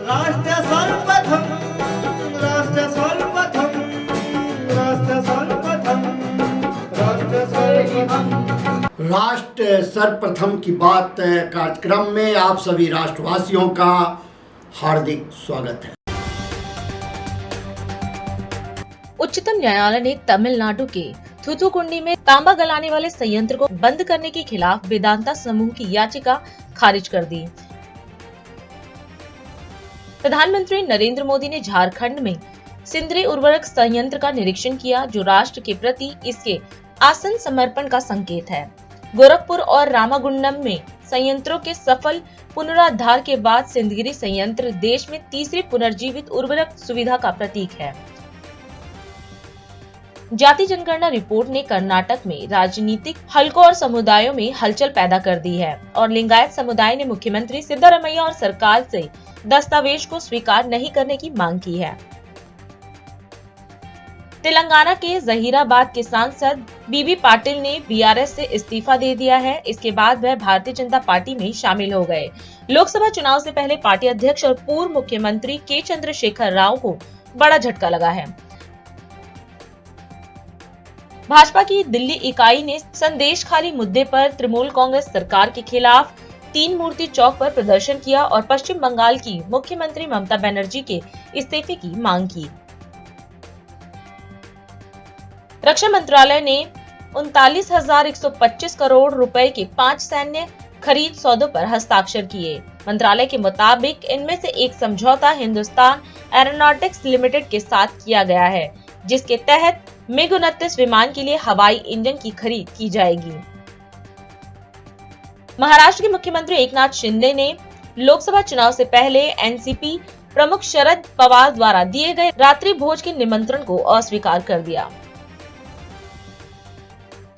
राष्ट्र सर्वप्रथम राष्ट्र सर्वप्रथम राष्ट्र सर्वप्रथम राष्ट्र सर्वप्रथम राष्ट्र सर्वप्रथम की बात कार्यक्रम में आप सभी राष्ट्रवासियों का हार्दिक स्वागत है। उच्चतम न्यायालय ने तमिलनाडु के थूथुकुंडी में तांबा गलाने वाले संयंत्र को बंद करने के खिलाफ वेदांता समूह की याचिका खारिज कर दी। प्रधानमंत्री नरेंद्र मोदी ने झारखंड में सिंदरी उर्वरक संयंत्र का निरीक्षण किया, जो राष्ट्र के प्रति इसके आसन समर्पण का संकेत है। गोरखपुर और रामागुंडम में संयंत्रों के सफल पुनरुद्धार के बाद सिंदगिरी संयंत्र देश में तीसरी पुनर्जीवित उर्वरक सुविधा का प्रतीक है। जाति जनगणना रिपोर्ट ने कर्नाटक में राजनीतिक हलकों और समुदायों में हलचल पैदा कर दी है और लिंगायत समुदाय ने मुख्यमंत्री सिद्धारमैया और सरकार से दस्तावेज को स्वीकार नहीं करने की मांग की है। तेलंगाना के जहीराबाद के सांसद बीबी पाटिल ने बीआरएस से इस्तीफा दे दिया है। इसके बाद वह भारतीय जनता पार्टी में शामिल हो गए। लोकसभा चुनाव से पहले पार्टी अध्यक्ष और पूर्व मुख्यमंत्री के चंद्रशेखर राव को बड़ा झटका लगा है। भाजपा की दिल्ली इकाई ने संदेश खाली मुद्दे पर तृणमूल कांग्रेस सरकार के खिलाफ 3 मूर्ति चौक पर प्रदर्शन किया और पश्चिम बंगाल की मुख्यमंत्री ममता बनर्जी के इस्तीफे की मांग की। रक्षा मंत्रालय ने 39,125 करोड़ रुपए के 5 सैन्य खरीद सौदों पर हस्ताक्षर किए। मंत्रालय के मुताबिक इनमें से एक समझौता हिंदुस्तान एरोनॉटिक्स लिमिटेड के साथ किया गया है, जिसके तहत MiG-29 विमान के लिए हवाई इंजन की खरीद की जाएगी। महाराष्ट्र के मुख्यमंत्री एकनाथ शिंदे ने लोकसभा चुनाव से पहले एनसीपी प्रमुख शरद पवार द्वारा दिए गए रात्रि भोज के निमंत्रण को अस्वीकार कर दिया।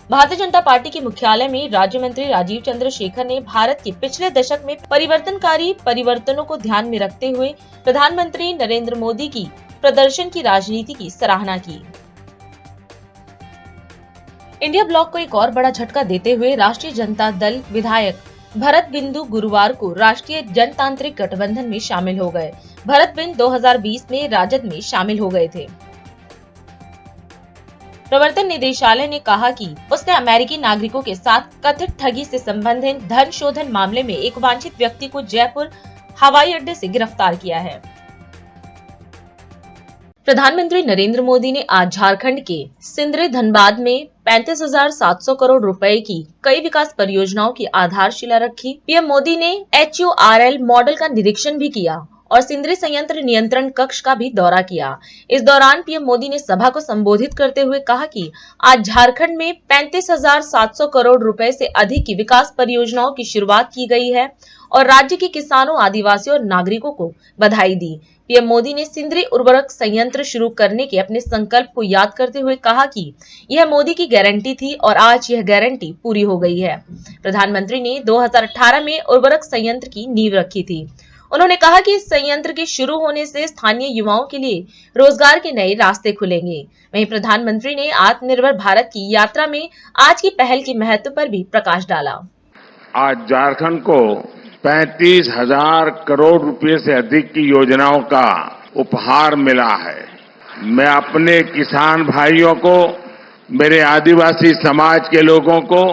भारतीय जनता पार्टी के मुख्यालय में राज्य मंत्री राजीव चंद्रशेखर ने भारत के पिछले दशक में परिवर्तनकारी परिवर्तनों को ध्यान में रखते हुए प्रधानमंत्री नरेंद्र मोदी की प्रदर्शन की राजनीति की सराहना की। इंडिया ब्लॉक को एक और बड़ा झटका देते हुए राष्ट्रीय जनता दल विधायक भरत बिंदु गुरुवार को राष्ट्रीय जनतांत्रिक गठबंधन में शामिल हो गए। भरत बिंदु 2020 में राजद में शामिल हो गए थे। प्रवर्तन निदेशालय ने कहा कि उसने अमेरिकी नागरिकों के साथ कथित ठगी से संबंधित धन शोधन मामले में एक वांछित व्यक्ति को जयपुर हवाई अड्डे से गिरफ्तार किया है। प्रधानमंत्री नरेंद्र मोदी ने आज झारखंड के सिंदरी धनबाद में 35,700 करोड़ रुपए की कई विकास परियोजनाओं की आधारशिला रखी। पीएम मोदी ने HURL मॉडल का निरीक्षण भी किया और सिंदरी संयंत्र नियंत्रण कक्ष का भी दौरा किया। इस दौरान पीएम मोदी ने सभा को संबोधित करते हुए कहा कि आज झारखंड में 35,700 करोड़ रुपए से अधिक की विकास परियोजनाओं की शुरुआत की गई है और राज्य के किसानों, आदिवासियों और नागरिकों को बधाई दी। पीएम मोदी ने सिंदरी उर्वरक संयंत्र शुरू करने के अपने संकल्प को याद करते हुए कहा कि यह मोदी की गारंटी थी और आज यह गारंटी पूरी हो गई है। प्रधानमंत्री ने 2018 में उर्वरक संयंत्र की नींव रखी थी। उन्होंने कहा कि इस संयंत्र के शुरू होने से स्थानीय युवाओं के लिए रोजगार के नए रास्ते खुलेंगे। वहीं प्रधानमंत्री ने आत्मनिर्भर भारत की यात्रा में आज की पहल के महत्व पर भी प्रकाश डाला। आज झारखंड को 35,000 करोड़ रुपए से अधिक की योजनाओं का उपहार मिला है। मैं अपने किसान भाइयों को, मेरे आदिवासी समाज के लोगों को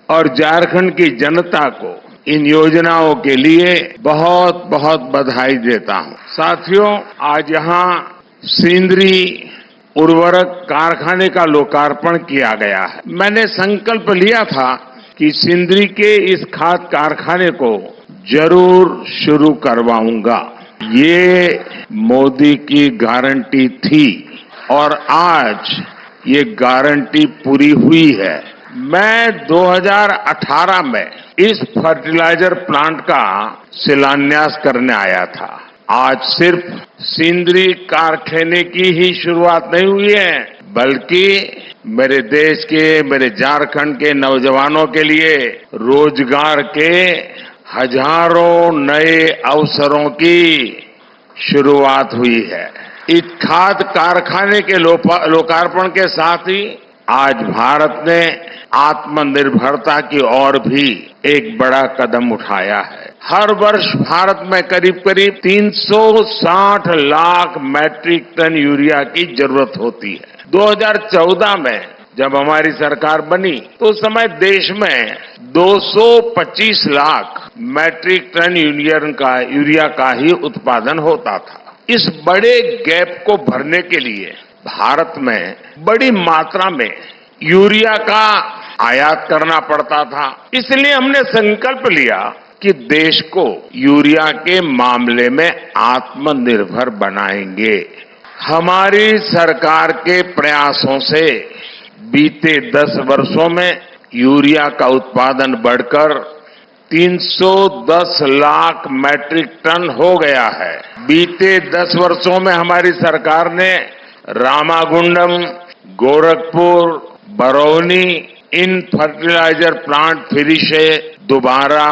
और झारखंड की जनता को इन योजनाओं के लिए बहुत बहुत बधाई देता हूं। साथियों, आज यहां सिंदरी उर्वरक कारखाने का लोकार्पण किया गया है। मैंने संकल्प लिया था कि सिंदरी के इस खाद कारखाने को जरूर शुरू करवाऊंगा। ये मोदी की गारंटी थी और आज ये गारंटी पूरी हुई है। मैं 2018 में इस फर्टिलाइजर प्लांट का शिलान्यास करने आया था। आज सिर्फ सिंदरी कारखाने की ही शुरुआत नहीं हुई है, बल्कि मेरे देश के, मेरे झारखंड के नौजवानों के लिए रोजगार के हजारों नए अवसरों की शुरुआत हुई है। इस खाद कारखाने के लोकार्पण के साथ ही आज भारत ने आत्मनिर्भरता की ओर भी एक बड़ा कदम उठाया है। हर वर्ष भारत में करीब करीब 360 लाख मैट्रिक टन यूरिया की जरूरत होती है। 2014 में जब हमारी सरकार बनी तो उस समय देश में 225 लाख मैट्रिक टन यूरिया का ही उत्पादन होता था। इस बड़े गैप को भरने के लिए भारत में बड़ी मात्रा में यूरिया का आयात करना पड़ता था। इसलिए हमने संकल्प लिया कि देश को यूरिया के मामले में आत्मनिर्भर बनाएंगे। हमारी सरकार के प्रयासों से बीते 10 वर्षों में यूरिया का उत्पादन बढ़कर 310 लाख मैट्रिक टन हो गया है। बीते 10 वर्षों में हमारी सरकार ने रामागुंडम, गोरखपुर, बरौनी इन फर्टिलाइजर प्लांट फिर से दोबारा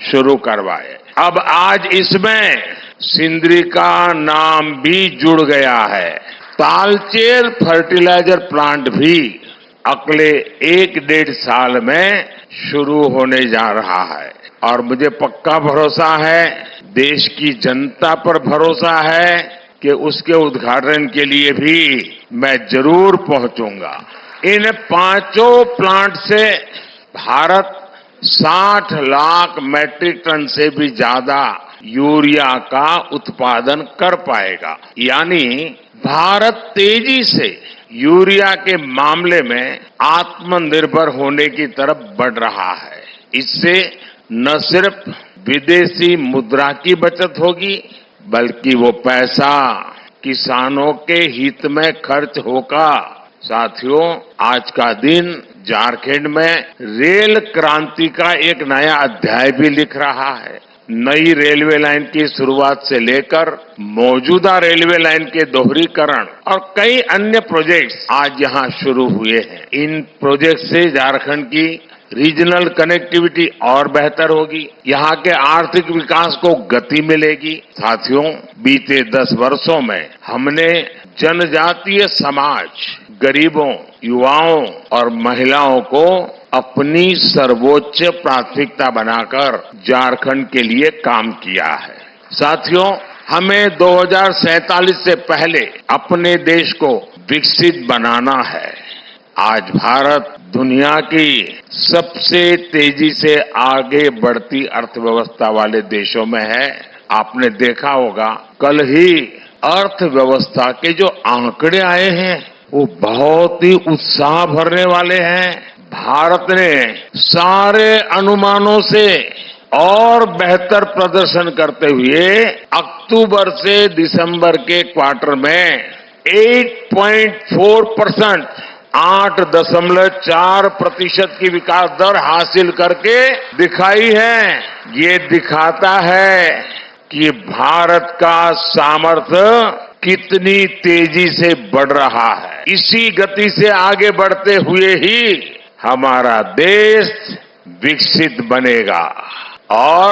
शुरू करवाए। अब आज इसमें सिंदरी का नाम भी जुड़ गया है। तालचेर फर्टिलाइजर प्लांट भी अगले 1-1.5 साल में शुरू होने जा रहा है और मुझे पक्का भरोसा है, देश की जनता पर भरोसा है कि उसके उद्घाटन के लिए भी मैं जरूर पहुंचूंगा। इन 5 प्लांट से भारत 60 लाख मैट्रिक टन से भी ज्यादा यूरिया का उत्पादन कर पाएगा। यानी भारत तेजी से यूरिया के मामले में आत्मनिर्भर होने की तरफ बढ़ रहा है। इससे न सिर्फ विदेशी मुद्रा की बचत होगी, बल्कि वो पैसा किसानों के हित में खर्च होगा। साथियों, आज का दिन झारखंड में रेल क्रांति का एक नया अध्याय भी लिख रहा है। नई रेलवे लाइन की शुरुआत से लेकर मौजूदा रेलवे लाइन के दोहरीकरण और कई अन्य प्रोजेक्ट्स आज यहां शुरू हुए हैं। इन प्रोजेक्ट से झारखंड की रीजनल कनेक्टिविटी और बेहतर होगी, यहां के आर्थिक विकास को गति मिलेगी। साथियों, बीते 10 वर्षों में हमने जनजातीय समाज, गरीबों, युवाओं और महिलाओं को अपनी सर्वोच्च प्राथमिकता बनाकर झारखंड के लिए काम किया है। साथियों, हमें 2047 से पहले अपने देश को विकसित बनाना है। आज भारत दुनिया की सबसे तेजी से आगे बढ़ती अर्थव्यवस्था वाले देशों में है। आपने देखा होगा, कल ही अर्थव्यवस्था के जो आंकड़े आए हैं वो बहुत ही उत्साह भरने वाले हैं। भारत ने सारे अनुमानों से और बेहतर प्रदर्शन करते हुए अक्टूबर से दिसंबर के क्वार्टर में 8.4%, 8.4% की विकास दर हासिल करके दिखाई है। ये दिखाता है कि भारत का सामर्थ्य कितनी तेजी से बढ़ रहा है। इसी गति से आगे बढ़ते हुए ही हमारा देश विकसित बनेगा और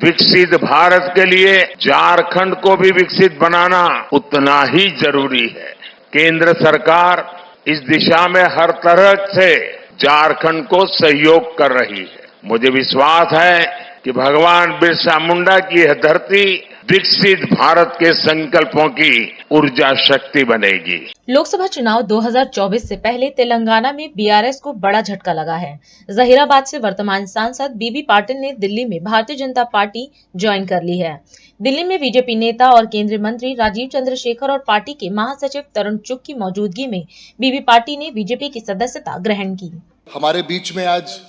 विकसित भारत के लिए झारखंड को भी विकसित बनाना उतना ही जरूरी है। केंद्र सरकार इस दिशा में हर तरह से झारखंड को सहयोग कर रही है। मुझे विश्वास है कि भगवान बिरसा मुंडा की यह धरती विकसित भारत के संकल्पों की ऊर्जा शक्ति बनेगी। लोकसभा चुनाव 2024 से पहले तेलंगाना में बीआरएस को बड़ा झटका लगा है। जहीराबाद से वर्तमान सांसद बीबी पाटिल ने दिल्ली में भारतीय जनता पार्टी ज्वाइन कर ली है। दिल्ली में बीजेपी नेता और केंद्रीय मंत्री राजीव चंद्रशेखर और पार्टी के महासचिव तरुण चुग की मौजूदगी में बीबी पाटिल ने बीजेपी की सदस्यता ग्रहण की। हमारे बीच में आज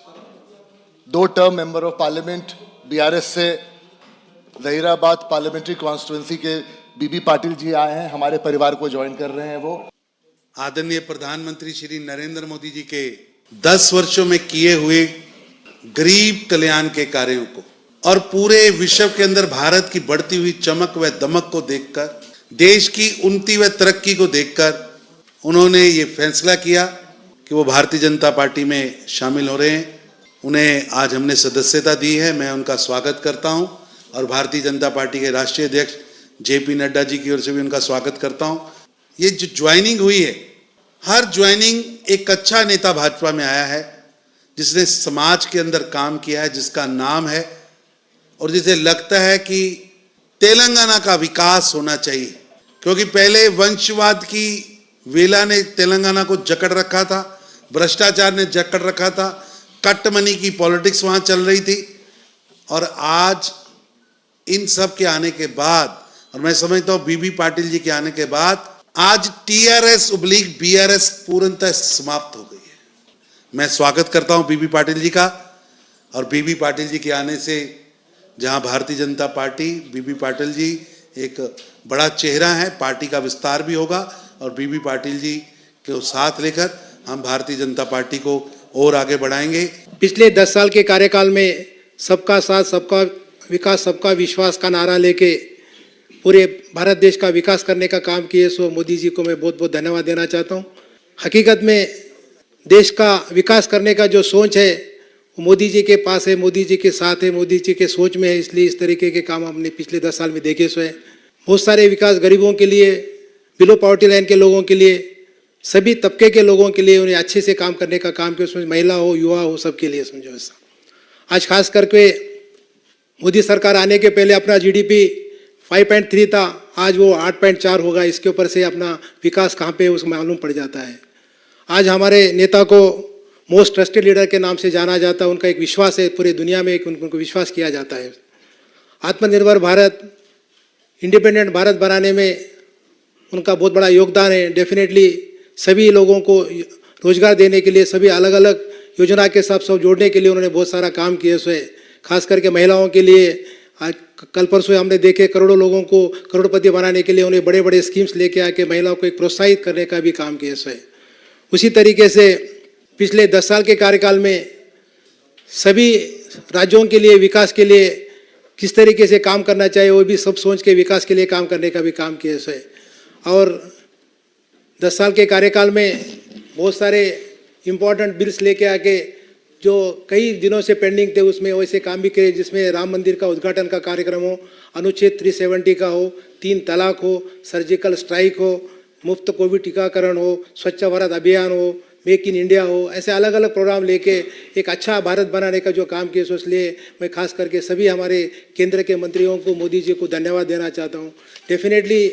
2 term member of parliament BRS से जहीराबाद पार्लियामेंट्री कॉन्स्टिट्यूएंसी के बीबी पाटिल जी आए हैं, हमारे परिवार को ज्वाइन कर रहे हैं। वो आदरणीय प्रधानमंत्री श्री नरेंद्र मोदी जी के 10 वर्षों में किए हुए गरीब कल्याण के कार्यों को और पूरे विश्व के अंदर भारत की बढ़ती हुई चमक व दमक को देखकर, देश की उन्नति व तरक्की को देखकर उन्होंने ये फैसला किया कि वो भारतीय जनता पार्टी में शामिल हो रहे हैं। उन्हें आज हमने सदस्यता दी है, मैं उनका स्वागत करता हूं और भारतीय जनता पार्टी के राष्ट्रीय अध्यक्ष जेपी नड्डा जी की ओर से भी उनका स्वागत करता हूं। ये जो ज्वाइनिंग हुई है, हर ज्वाइनिंग एक अच्छा नेता भाजपा में आया है जिसने समाज के अंदर काम किया है, जिसका नाम है और जिसे लगता है कि तेलंगाना का विकास होना चाहिए, क्योंकि पहले वंशवाद की वेला ने तेलंगाना को जकड़ रखा था, भ्रष्टाचार ने जकड़ रखा था, कट मनी की पॉलिटिक्स वहां चल रही थी। और आज इन सब के आने के बाद, और मैं समझता हूं बीबी पाटिल जी के आने के बाद, आज टीआरएस उब्लिक बीआरएस पूर्णतः समाप्त हो गई है। मैं स्वागत करता हूं बीबी पाटिल जी का, और बीबी पाटिल जी के आने से जहां भारतीय जनता पार्टी, बीबी पाटिल जी एक बड़ा चेहरा है, पार्टी का विस्तार भी होगा, और बीबी पाटिल जी को साथ लेकर हम भारतीय जनता पार्टी को और आगे बढ़ाएंगे। पिछले 10 साल के कार्यकाल में सबका साथ, सबका विकास, सबका विश्वास का नारा लेके पूरे भारत देश का विकास करने का काम किए, सो मोदी जी को मैं बहुत बहुत धन्यवाद देना चाहता हूँ। हकीकत में देश का विकास करने का जो सोच है वो मोदी जी के पास है, मोदी जी के साथ है, मोदी जी के सोच में है, इसलिए इस तरीके के काम हमने पिछले 10 साल में देखे सो है। बहुत सारे विकास गरीबों के लिए, बिलो पॉवर्टी लाइन के लोगों के लिए, सभी तबके के लोगों के लिए उन्हें अच्छे से काम करने का काम किया, उसमें महिला हो, युवा हो, सबके लिए समझो ऐसा। आज खास करके मोदी सरकार आने के पहले अपना जीडीपी 5.3 था, आज वो 8.4 होगा। इसके ऊपर से अपना विकास कहाँ पे उसको मालूम पड़ जाता है। आज हमारे नेता को मोस्ट ट्रस्टेड लीडर के नाम से जाना जाता है, उनका एक विश्वास है, पूरे दुनिया में उनको विश्वास किया जाता है। आत्मनिर्भर भारत, इंडिपेंडेंट भारत बनाने में उनका बहुत बड़ा योगदान है। डेफिनेटली सभी लोगों को रोजगार देने के लिए, सभी अलग अलग योजना के साथ सब जोड़ने के लिए उन्होंने बहुत सारा काम किया सो है। खास करके महिलाओं के लिए आज कल परसों हमने देखे करोड़ों लोगों को करोड़पति बनाने के लिए उन्हें बड़े बड़े स्कीम्स लेके आके महिलाओं को एक प्रोत्साहित करने का भी काम किया सो है। उसी तरीके से पिछले 10 साल के कार्यकाल में सभी राज्यों के लिए विकास के लिए किस तरीके से काम करना चाहिए वो भी सब सोच के विकास के लिए काम करने का भी काम किया सो है। और 10 साल के कार्यकाल में बहुत सारे इम्पोर्टेंट बिल्स लेके आके जो कई दिनों से पेंडिंग थे उसमें वैसे काम भी करे, जिसमें राम मंदिर का उद्घाटन का कार्यक्रम हो, अनुच्छेद 370 का हो, 3 तलाक हो, सर्जिकल स्ट्राइक हो, मुफ्त कोविड टीकाकरण हो, स्वच्छ भारत अभियान हो, मेक इन इंडिया हो, ऐसे अलग अलग प्रोग्राम लेके एक अच्छा भारत बनाने का जो काम किया, सो इसलिए मैं खास करके सभी हमारे केंद्र के मंत्रियों को, मोदी जी को धन्यवाद देना चाहता हूँ। डेफिनेटली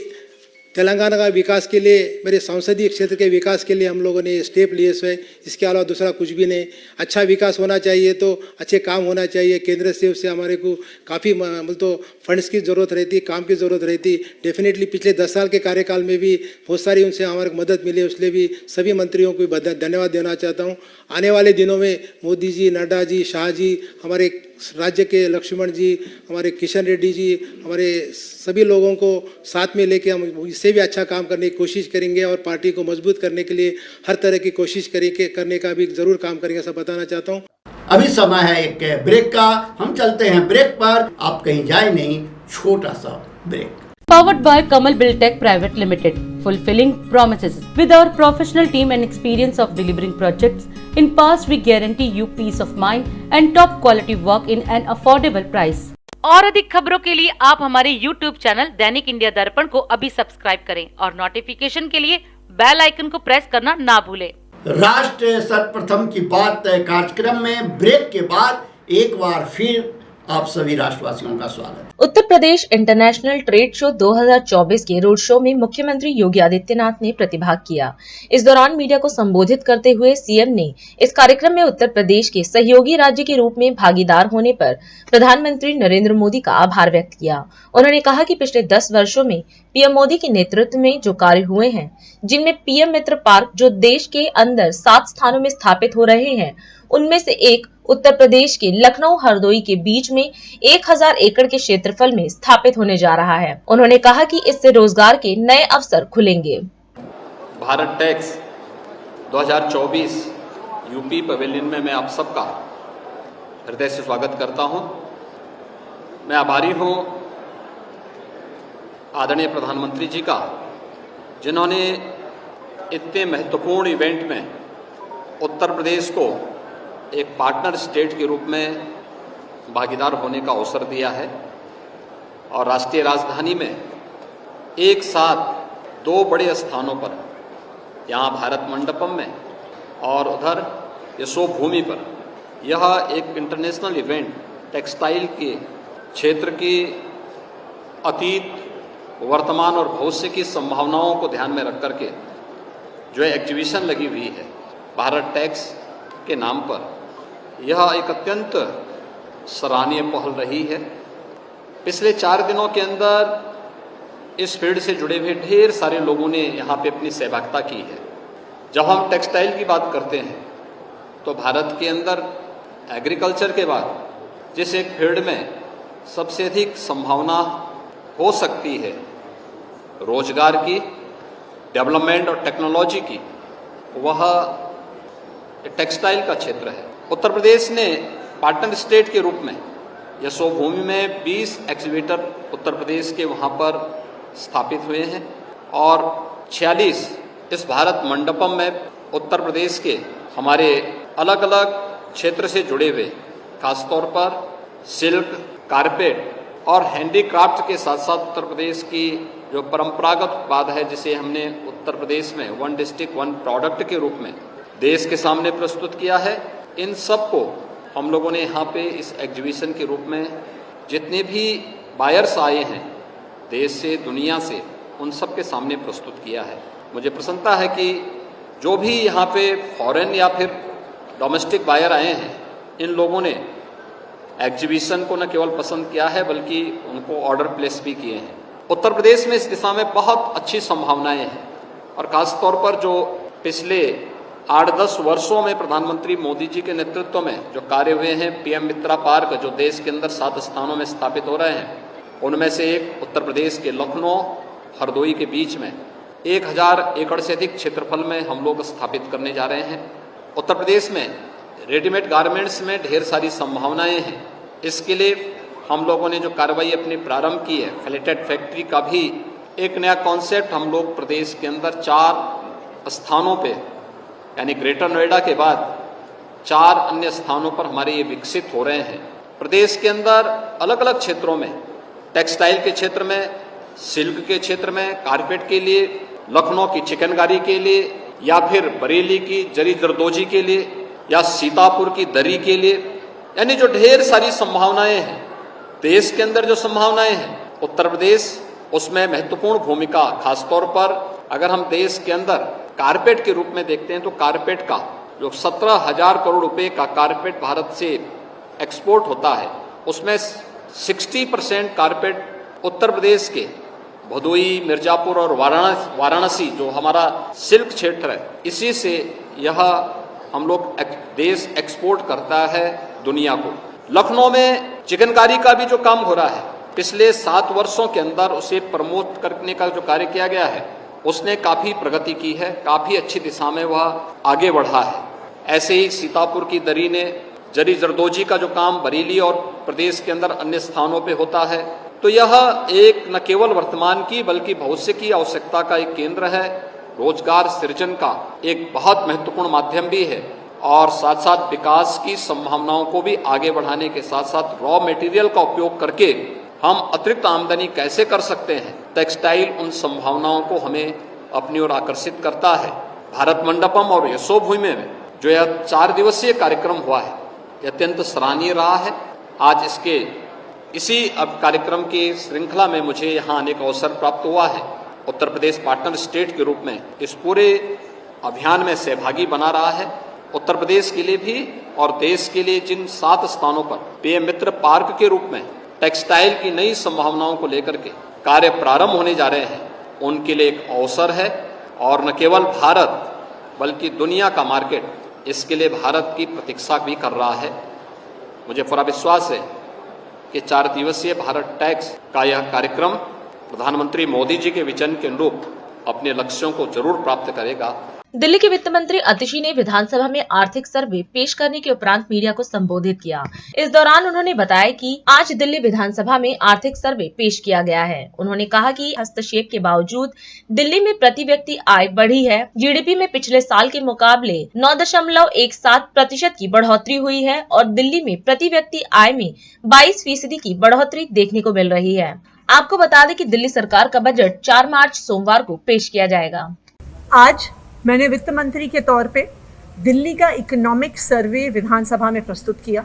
तेलंगाना का विकास के लिए, मेरे संसदीय क्षेत्र के विकास के लिए हम लोगों ने स्टेप लिए सो है। इसके अलावा दूसरा कुछ भी नहीं। अच्छा विकास होना चाहिए तो अच्छे काम होना चाहिए। केंद्र से हमारे को काफ़ी मतलब तो फंड्स की ज़रूरत रहती, काम की ज़रूरत रहती। डेफिनेटली पिछले 10 साल के कार्यकाल में भी बहुत सारी उनसे हमारे को मदद मिली, इसलिए भी सभी मंत्रियों को धन्यवाद देना चाहता हूँ। आने वाले दिनों में मोदी जी, नड्डा जी, शाह जी, हमारे राज्य के लक्ष्मण जी, हमारे किशन रेड्डी जी, हमारे सभी लोगों को साथ में लेके हम इससे भी अच्छा काम करने की कोशिश करेंगे और पार्टी को मजबूत करने के लिए हर तरह की कोशिश करेंगे, करने का भी जरूर काम करेंगे, ऐसा बताना चाहता हूँ। अभी समय है एक ब्रेक का, हम चलते हैं ब्रेक पर, आप कहीं जाए नहीं, छोटा सा break. Powered by Kamal Buildtech Private Limited, fulfilling promises. With our professional team and experience of delivering projects, in past we guarantee you peace of mind and top quality work in an affordable price. और अधिक खबरों के लिए आप हमारे YouTube channel दैनिक India दर्पण को अभी सब्सक्राइब करें और नोटिफिकेशन के लिए बेल आइकन को प्रेस करना ना भूलें। राष्ट्र सर्वप्रथम की बात कार्यक्रम में ब्रेक के बाद एक बार फिर आप सभी राष्ट्रवासियों का स्वागत। Uttar Pradesh international trade show 2024 के रोड शो में मुख्यमंत्री योगी आदित्यनाथ ने प्रतिभाग किया। इस दौरान मीडिया को संबोधित करते हुए सीएम ने इस कार्यक्रम में उत्तर प्रदेश के सहयोगी राज्य के रूप में भागीदार होने पर प्रधानमंत्री नरेंद्र मोदी का आभार व्यक्त किया। उन्होंने कहा कि पिछले 10 वर्षों में पीएम मोदी के नेतृत्व में जो कार्य हुए हैं, जिनमें पीएम मित्र पार्क जो देश के अंदर 7 स्थानों में स्थापित हो रहे हैं, उनमें से एक उत्तर प्रदेश के लखनऊ हरदोई के बीच में 1000 एकड़ के क्षेत्रफल में स्थापित होने जा रहा है। उन्होंने कहा कि इससे रोजगार के नए अवसर खुलेंगे। भारत टेक्स 2024 यूपी पवेलियन में मैं आप सबका हृदय से स्वागत करता हूं। मैं आभारी हूं आदरणीय प्रधानमंत्री जी का, जिन्होंने इतने महत्वपूर्ण इवेंट में उत्तर प्रदेश को एक पार्टनर स्टेट के रूप में भागीदार होने का अवसर दिया है और राष्ट्रीय राजधानी में एक साथ 2 बड़े स्थानों पर, यहाँ भारत मंडपम में और उधर यशोभूमि पर, यह एक इंटरनेशनल इवेंट टेक्सटाइल के क्षेत्र की अतीत, वर्तमान और भविष्य की संभावनाओं को ध्यान में रख करके जो एग्जीबिशन लगी हुई है भारत टैक्स के नाम पर, यह एक अत्यंत सराहनीय पहल रही है। पिछले 4 दिनों के अंदर इस फील्ड से जुड़े हुए ढेर सारे लोगों ने यहाँ पे अपनी सहभागिता की है। जब हम टेक्सटाइल की बात करते हैं तो भारत के अंदर एग्रीकल्चर के बाद जिस एक फील्ड में सबसे अधिक संभावना हो सकती है रोजगार की, डेवलपमेंट और टेक्नोलॉजी की, वह टेक्सटाइल का क्षेत्र है। उत्तर प्रदेश ने पार्टनर स्टेट के रूप में यशोभूमि में 20 एक्सीवेटर उत्तर प्रदेश के वहाँ पर स्थापित हुए हैं और 46 इस भारत मंडपम में उत्तर प्रदेश के हमारे अलग अलग क्षेत्र से जुड़े हुए, खासतौर पर सिल्क, कारपेट और हैंडीक्राफ्ट के साथ साथ उत्तर प्रदेश की जो परंपरागत उत्पाद है, जिसे हमने उत्तर प्रदेश में 1 डिस्ट्रिक्ट 1 प्रोडक्ट के रूप में देश के सामने प्रस्तुत किया है। इन सब को हम लोगों ने यहाँ पे इस एग्जीबिशन के रूप में जितने भी बायर्स आए हैं देश से, दुनिया से, उन सब के सामने प्रस्तुत किया है। मुझे प्रसन्नता है कि जो भी यहाँ पे फॉरेन या फिर डोमेस्टिक बायर आए हैं, इन लोगों ने एग्जीबिशन को न केवल पसंद किया है बल्कि उनको ऑर्डर प्लेस भी किए हैं। उत्तर प्रदेश में इस दिशा में बहुत अच्छी संभावनाएं हैं और खासतौर पर जो पिछले 8-10 वर्षों में प्रधानमंत्री मोदी जी के नेतृत्व में जो कार्य हुए हैं, पीएम मित्रा पार्क जो देश के अंदर 7 स्थानों में स्थापित हो रहे हैं, उनमें से एक उत्तर प्रदेश के लखनऊ हरदोई के बीच में 1000 एकड़ से अधिक क्षेत्रफल में हम लोग स्थापित करने जा रहे हैं। उत्तर प्रदेश में रेडीमेड गारमेंट्स में ढेर सारी संभावनाएं हैं। इसके लिए हम लोगों ने जो कार्रवाई अपनी प्रारंभ की है, फ्लेटेड फैक्ट्री का भी एक नया कॉन्सेप्ट हम लोग प्रदेश के अंदर 4 स्थानों पे, यानी ग्रेटर नोएडा के बाद 4 अन्य स्थानों पर हमारे ये विकसित हो रहे हैं। प्रदेश के अंदर अलग अलग क्षेत्रों में, टेक्सटाइल के क्षेत्र में, सिल्क के क्षेत्र में, कारपेट के लिए, लखनऊ की चिकनकारी के लिए, या फिर बरेली की जरी जरदोजी के लिए, या सीतापुर की दरी के लिए, यानी जो ढेर सारी संभावनाएं हैं देश के अंदर, जो संभावनाएं हैं उत्तर प्रदेश उसमें महत्वपूर्ण भूमिका, खासतौर पर अगर हम देश के अंदर कारपेट के रूप में देखते हैं तो कारपेट का जो 17,000 करोड़ रुपए का कारपेट भारत से एक्सपोर्ट होता है, उसमें 60% कारपेट उत्तर प्रदेश के भदोई, मिर्जापुर और वाराणसी जो हमारा सिल्क क्षेत्र है, इसी से यह हम लोग देश एक्सपोर्ट करता है दुनिया को। लखनऊ में चिकनकारी का भी जो काम हो रहा है, पिछले 7 वर्षों के अंदर उसे प्रमोट करने का जो कार्य किया गया है, उसने काफी प्रगति की है, काफी अच्छी दिशा में वह आगे बढ़ा है। ऐसे ही सीतापुर की दरी ने जरी जरदोजी का जो काम बरेली और प्रदेश के अंदर अन्य स्थानों पे होता है, तो यह एक न केवल वर्तमान की बल्कि भविष्य की आवश्यकता का एक केंद्र है, रोजगार सृजन का एक बहुत महत्वपूर्ण माध्यम भी है और साथ साथ विकास की संभावनाओं को भी आगे बढ़ाने के साथ साथ रॉ मटेरियल का उपयोग करके हम अतिरिक्त आमदनी कैसे कर सकते हैं, टेक्सटाइल उन संभावनाओं को हमें अपनी ओर आकर्षित करता है। भारत मंडपम और यशोभूमि में जो यह 4 दिवसीय कार्यक्रम हुआ है, यह अत्यंत सराहनीय रहा है। आज इसके इसी अब कार्यक्रम की श्रृंखला में मुझे यहाँ आने का अवसर प्राप्त हुआ है। उत्तर प्रदेश पार्टनर स्टेट के रूप में इस पूरे अभियान में सहभागी बना रहा है। उत्तर प्रदेश के लिए भी और देश के लिए जिन 7 स्थानों पर पीएम मित्र पार्क के रूप में टेक्सटाइल की नई संभावनाओं को लेकर के कार्य प्रारंभ होने जा रहे हैं, उनके लिए एक अवसर है और न केवल भारत बल्कि दुनिया का मार्केट इसके लिए भारत की प्रतीक्षा भी कर रहा है। मुझे पूरा विश्वास है कि 4 दिवसीय भारत टैक्स का यह कार्यक्रम प्रधानमंत्री मोदी जी के विजन के अनुरूप अपने लक्ष्यों को जरूर प्राप्त करेगा। दिल्ली के वित्त मंत्री अतिशी ने विधानसभा में आर्थिक सर्वे पेश करने के उपरांत मीडिया को संबोधित किया। इस दौरान उन्होंने बताया कि आज दिल्ली विधानसभा में आर्थिक सर्वे पेश किया गया है। उन्होंने कहा कि हस्तक्षेप के बावजूद दिल्ली में प्रति व्यक्ति आय बढ़ी है। जीडीपी में पिछले साल के मुकाबले 9.17% की बढ़ोतरी हुई है और दिल्ली में प्रति व्यक्ति आय में 22% की बढ़ोतरी देखने को मिल रही है। आपको बता दें कि दिल्ली सरकार का बजट 4 मार्च सोमवार को पेश किया जाएगा। आज मैंने वित्त मंत्री के तौर पे दिल्ली का इकोनॉमिक सर्वे विधानसभा में प्रस्तुत किया।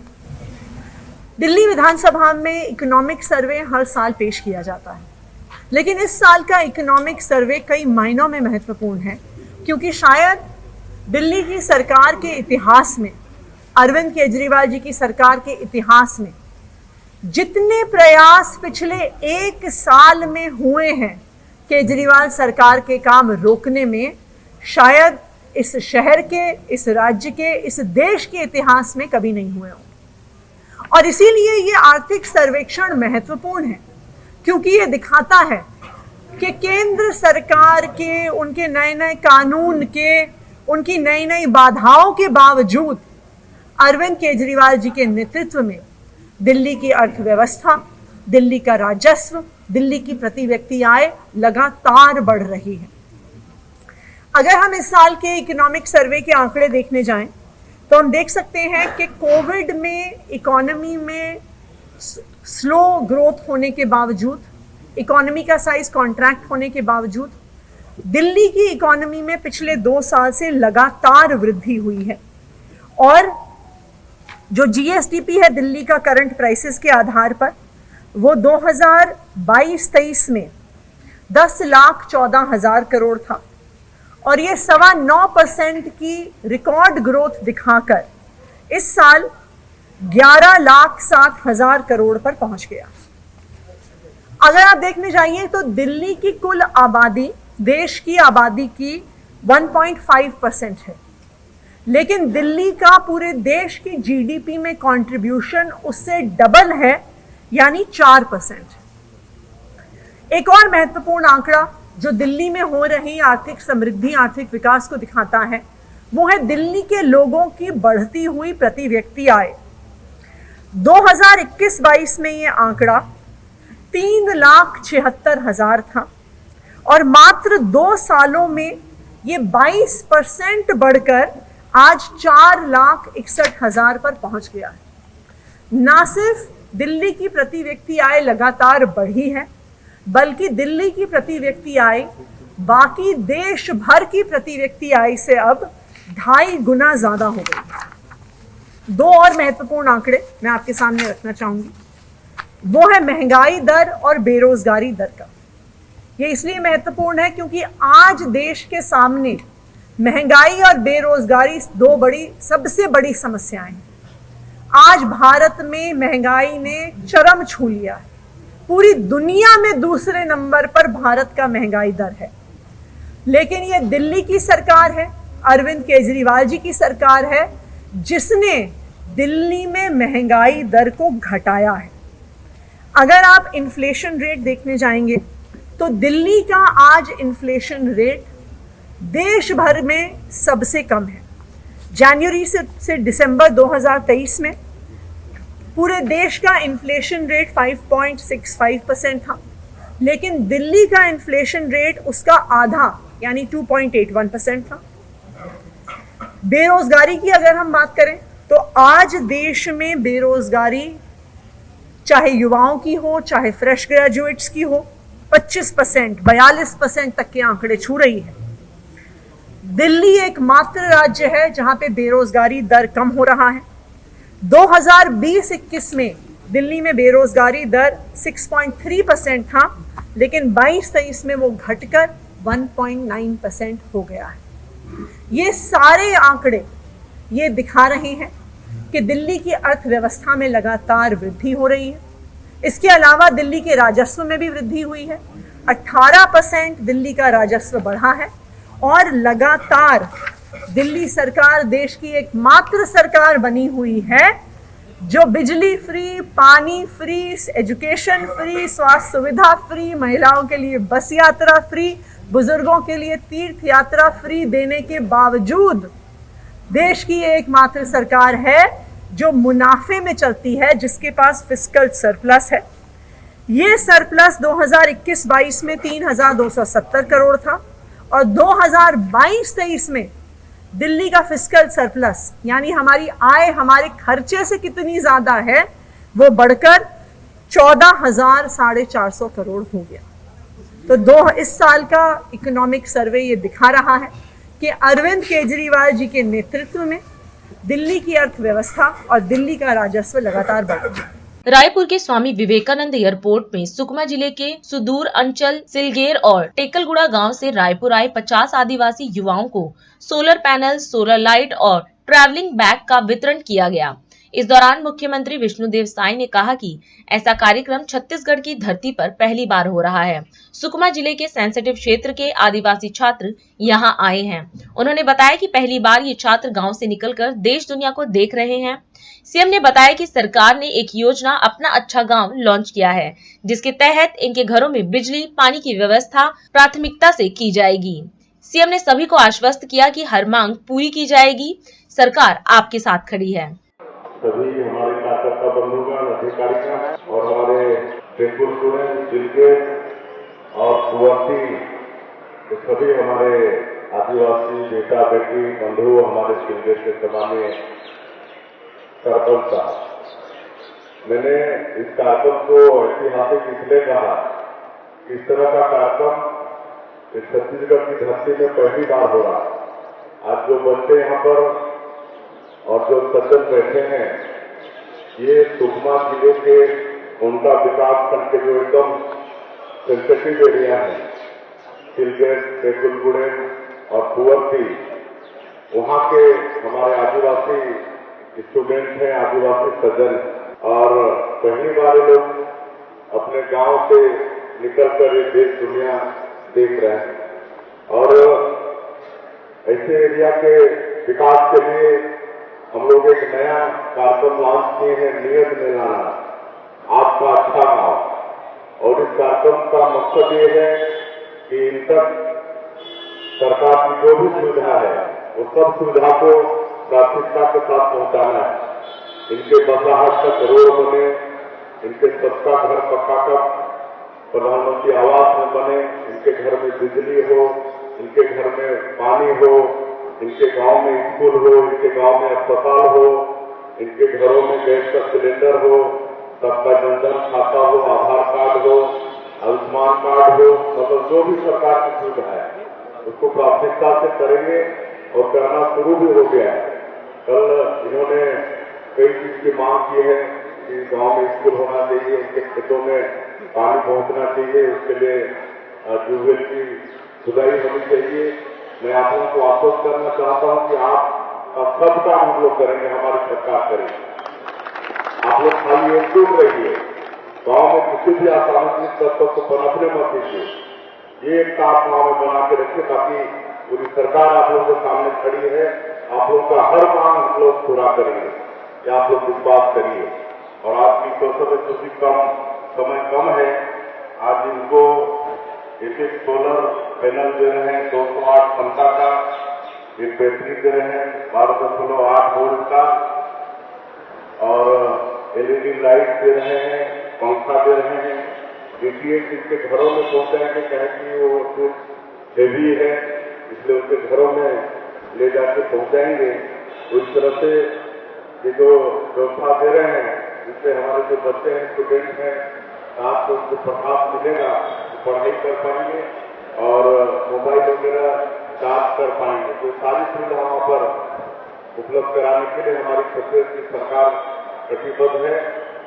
दिल्ली विधानसभा में इकोनॉमिक सर्वे हर साल पेश किया जाता है, लेकिन इस साल का इकोनॉमिक सर्वे कई मायनों में महत्वपूर्ण है, क्योंकि शायद दिल्ली की सरकार के इतिहास में, अरविंद केजरीवाल जी की सरकार के इतिहास में जितने प्रयास पिछले एक साल में हुए हैं केजरीवाल सरकार के काम रोकने में, शायद इस शहर के, इस राज्य के, इस देश के इतिहास में कभी नहीं हुए होंगे। और इसीलिए ये आर्थिक सर्वेक्षण महत्वपूर्ण है, क्योंकि ये दिखाता है कि केंद्र सरकार के उनके नए नए कानून के, उनकी नई नई बाधाओं के बावजूद अरविंद केजरीवाल जी के नेतृत्व में दिल्ली की अर्थव्यवस्था, दिल्ली का राजस्व, दिल्ली की प्रति व्यक्ति आय लगातार बढ़ रही है। अगर हम इस साल के इकोनॉमिक सर्वे के आंकड़े देखने जाएं, तो हम देख सकते हैं कि कोविड में इकोनॉमी में स्लो ग्रोथ होने के बावजूद, इकोनॉमी का साइज कॉन्ट्रैक्ट होने के बावजूद, दिल्ली की इकोनॉमी में पिछले 2 साल से लगातार वृद्धि हुई है। और जो जीएसडीपी है दिल्ली का करंट प्राइसेस के आधार पर, वो 2022-23 में 10,14,000 करोड़ था, और ये 9.25% की रिकॉर्ड ग्रोथ दिखाकर इस साल 11,07,000 करोड़ पर पहुंच गया। अगर आप देखने जाइए तो दिल्ली की कुल आबादी देश की आबादी की 1.5% है, लेकिन दिल्ली का पूरे देश की जीडीपी में कंट्रीब्यूशन उससे डबल है, यानी 4%। एक और महत्वपूर्ण आंकड़ा जो दिल्ली में हो रही आर्थिक समृद्धि, आर्थिक विकास को दिखाता है, वो है दिल्ली के लोगों की बढ़ती हुई प्रति व्यक्ति आय। 2021-22 में ये आंकड़ा 3,76,000 था, और मात्र 2 सालों में ये 22% बढ़कर आज 4,61,000 पर पहुंच गया है। ना सिर्फ दिल्ली की प्रति व्यक्ति आय लगातार बढ़ी है, बल्कि दिल्ली की प्रति व्यक्ति आय बाकी देश भर की प्रति व्यक्ति आय से अब 2.5 गुना ज्यादा हो गई है। 2 और महत्वपूर्ण आंकड़े मैं आपके सामने रखना चाहूंगी, वो है महंगाई दर और बेरोजगारी दर का। ये इसलिए महत्वपूर्ण है क्योंकि आज देश के सामने महंगाई और बेरोजगारी 2 सबसे बड़ी समस्याएं हैं। आज भारत में महंगाई ने चरम छू लिया है। पूरी दुनिया में दूसरे नंबर पर भारत का महंगाई दर है, लेकिन ये दिल्ली की सरकार है, अरविंद केजरीवाल जी की सरकार है, जिसने दिल्ली में महंगाई दर को घटाया है। अगर आप इन्फ्लेशन रेट देखने जाएंगे तो दिल्ली का आज इन्फ्लेशन रेट देश भर में सबसे कम है। जनवरी से दिसंबर 2023 में पूरे देश का इन्फ्लेशन रेट 5.65% था, लेकिन दिल्ली का इन्फ्लेशन रेट उसका आधा यानी 2.81% था। बेरोजगारी की अगर हम बात करें तो आज देश में बेरोजगारी चाहे युवाओं की हो, चाहे फ्रेश ग्रेजुएट्स की हो, 25%, 42% तक के आंकड़े छू रही है। दिल्ली एकमात्र राज्य है जहां पे बेरोजगारी दर कम हो रहा है। 2020-21 में दिल्ली में बेरोजगारी दर 6.3% था, लेकिन 22-23 में वो घटकर 1.9% हो गया है। ये सारे आंकड़े ये दिखा रहे हैं कि दिल्ली की अर्थव्यवस्था में लगातार वृद्धि हो रही है। इसके अलावा दिल्ली के राजस्व में भी वृद्धि हुई है। 18% दिल्ली का राजस्व बढ़ा है, और लगातार दिल्ली सरकार देश की एकमात्र सरकार बनी हुई है जो बिजली फ्री, पानी फ्री, एजुकेशन फ्री, स्वास्थ्य सुविधा फ्री, महिलाओं के लिए बस यात्रा फ्री, बुजुर्गों के लिए तीर्थ यात्रा फ्री देने के बावजूद देश की एकमात्र सरकार है जो मुनाफे में चलती है, जिसके पास फिस्कल सरप्लस है। ये सरप्लस 2021-22 में 3,270 करोड़ था, और 2022-23 में दिल्ली का फिस्कल सरप्लस यानी हमारी आय हमारे खर्चे से कितनी ज्यादा है, वो बढ़कर 14,450 करोड़ हो गया। तो इस साल का इकोनॉमिक सर्वे ये दिखा रहा है कि अरविंद केजरीवाल जी के नेतृत्व में दिल्ली की अर्थव्यवस्था और दिल्ली का राजस्व लगातार बढ़ रहा है। रायपुर के स्वामी विवेकानंद एयरपोर्ट में सुकमा जिले के सुदूर अंचल सिलगेर और टेकलगुड़ा गांव से रायपुर आए 50 आदिवासी युवाओं को सोलर पैनल, सोलर लाइट और ट्रैवलिंग बैग का वितरण किया गया। इस दौरान मुख्यमंत्री विष्णुदेव साय ने कहा कि ऐसा कार्यक्रम छत्तीसगढ़ की धरती पर पहली बार हो रहा है। सुकमा जिले के सेंसिटिव क्षेत्र के आदिवासी छात्र यहां आए हैं। उन्होंने बताया कि पहली बार ये छात्र गांव से निकलकर देश दुनिया को देख रहे हैं। सीएम ने बताया कि सरकार ने एक योजना अपना अच्छा गांव लॉन्च किया है, जिसके तहत इनके घरों में बिजली, पानी की व्यवस्था प्राथमिकता से की जाएगी। सीएम ने सभी को आश्वस्त किया कि हर मांग पूरी की जाएगी। सरकार आपके साथ खड़ी है। सभी हमारे कार्यकर्ता बंधुगण, अधिकारीगण और हमारे टेकुल स्टूडेंट जिनके और कुंवरती सभी हमारे आदिवासी बेटा बेटी बंधु हमारे सिलगेर के समान्य सरपंच साहब, मैंने इस कार्यक्रम को ऐतिहासिक इसलिए कहा कि इस तरह का कार्यक्रम इस छत्तीसगढ़ की धरती में पहली बार हो रहा है। आज जो बच्चे यहाँ पर और जो सज्जन बैठे हैं, ये सुकमा जिले के उनका विकास खंड के जो एकदम सेंसिटिव एरिया है, सिलगेर, टेकुलगुड़े और कुंवरती, वहाँ के हमारे आदिवासी स्टूडेंट हैं, आदिवासी सज्जन, और पहली बार लोग अपने गांव से निकलकर ये देश दुनिया देख रहे हैं। और ऐसे एरिया के विकास के लिए हम लोग एक नया कार्यक्रम लॉन्च किए हैं, नियत में लाना आपका अच्छा गांव। और इस कार्यक्रम का मकसद ये है कि इन तक सरकार की जो भी सुविधा है वो सब सुविधा को प्राथमिकता के साथ पहुंचाना है। इनके बसाहट तक रोड बने, इनके सबका घर पक्का का प्रधानमंत्री आवास में बने, इनके घर में बिजली हो, इनके घर में पानी हो, इनके गांव में स्कूल हो, इनके गांव में अस्पताल हो, इनके घरों में गैस का सिलेंडर हो, सबका जनधन खाता हो, आधार कार्ड हो, आयुष्मान कार्ड हो, मतलब जो भी सरकार की सुविधा है उसको प्राथमिकता से करेंगे और करना शुरू भी हो गया है। कल इन्होंने कई चीज की मांग की है कि गांव में स्कूल होना चाहिए, इनके खेतों में पानी पहुंचना चाहिए, उसके लिए ट्यूबवेल की खुदाई होनी चाहिए। मैं आप लोगों को आश्वस्त करना चाहता हूं कि आपका सब काम हम लोग करेंगे, हमारी सरकार करेगी। आप लोग खाली एकजुट रहिए, गांव में किसी भी असामाजिक तत्व को पनपने मत दीजिए। ये एक आप गांव में बना के रखिए ताकि पूरी सरकार आप लोगों के सामने खड़ी है, आप लोगों का हर मांग हम लोग पूरा करेंगे, या आप लोग विश्वास करिए। और आज की समय कम है, आज इनको एक सोलर पैनल दे रहे हैं 208 क्षमता का, एक बैटरी दे रहे हैं 12.8 वोल्ट का, और एलईडी लाइट दे रहे हैं, पंखा दे रहे हैं। डीटीएच इनके घरों में पहुंचाएंगे, कहे कि वो कुछ हेवी है इसलिए उसके घरों में ले जाके पहुंचाएंगे। उस तरह से ये जो व्यवस्था दे रहे हैं, जिससे हमारे जो बच्चे हैं, स्टूडेंट हैं, रात को उसको प्रकाश मिलेगा, पढ़ाई कर पाएंगे और मोबाइल वगैरह चार्ज कर पाएंगे। तो सारी सुविधा वहाँ पर उपलब्ध कराने के लिए हमारी छत्तीसगढ़ की सरकार कटिबद्ध है।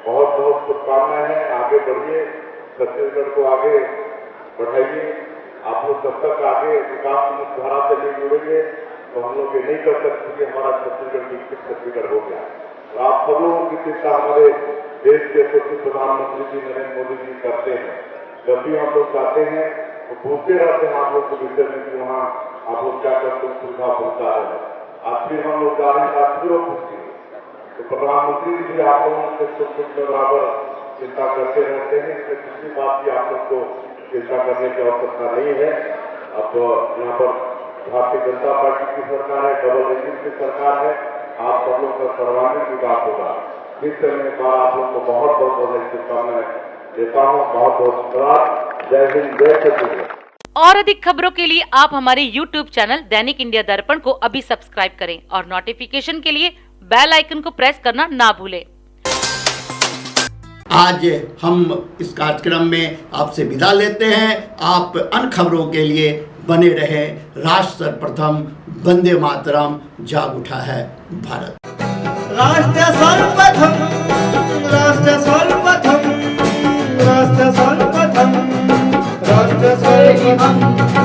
बहुत बहुत शुभकामनाएं हैं, आगे बढ़िए, छत्तीसगढ़ को आगे बढ़ाइए। आप लोग जब तक आगे विकास की धारा से नहीं जुड़ेंगे तो हम लोग ये नहीं कर सकते कि हमारा छत्तीसगढ़ विकसित छत्तीसगढ़ हो गया। तो आप सब लोगों की चिंता हमारे देश के यशस्वी प्रधानमंत्री जी नरेंद्र मोदी जी करते हैं। जब भी हम लोग जाते हैं तो पूछते रहते हैं आप लोग के विषय में कि वहाँ आप लोग क्या करते हैं, सुविधा पहुंचा रहे हैं। आज फिर हम लोग जा रहे हैं, आज फिर वो पूछेंगे। तो प्रधानमंत्री जी भी आप लोगों से सुख में बराबर चिंता करते रहते हैं, इसमें किसी बात की आप लोग को चिंता करने की आवश्यकता नहीं है। अब यहाँ पर भारतीय जनता पार्टी की सरकार है, डबल इंजन की सरकार है, आप सब लोग का सर्वांगीण विकास होगा। इस समय बार आप लोग को बहुत बहुत शुभकामनाएं देता हूँ। बहुत बहुत धन्यवाद। जय हिंद, जय छत्तीसगढ़। और अधिक खबरों के लिए आप हमारे YouTube चैनल दैनिक इंडिया दर्पण को अभी सब्सक्राइब करें और नोटिफिकेशन के लिए बेल आइकन को प्रेस करना ना भूलें। आज हम इस कार्यक्रम में आपसे विदा लेते हैं। आप अन्य खबरों के लिए बने रहे। राष्ट्र सर्वप्रथम, वंदे मातरम, जाग उठा है भारत। राष्ट्र सर्वप्रथम। राष्ट्र सर्वप्रथम राष्ट्र सर्वप्रथम राष्ट्र सर्वप्रथम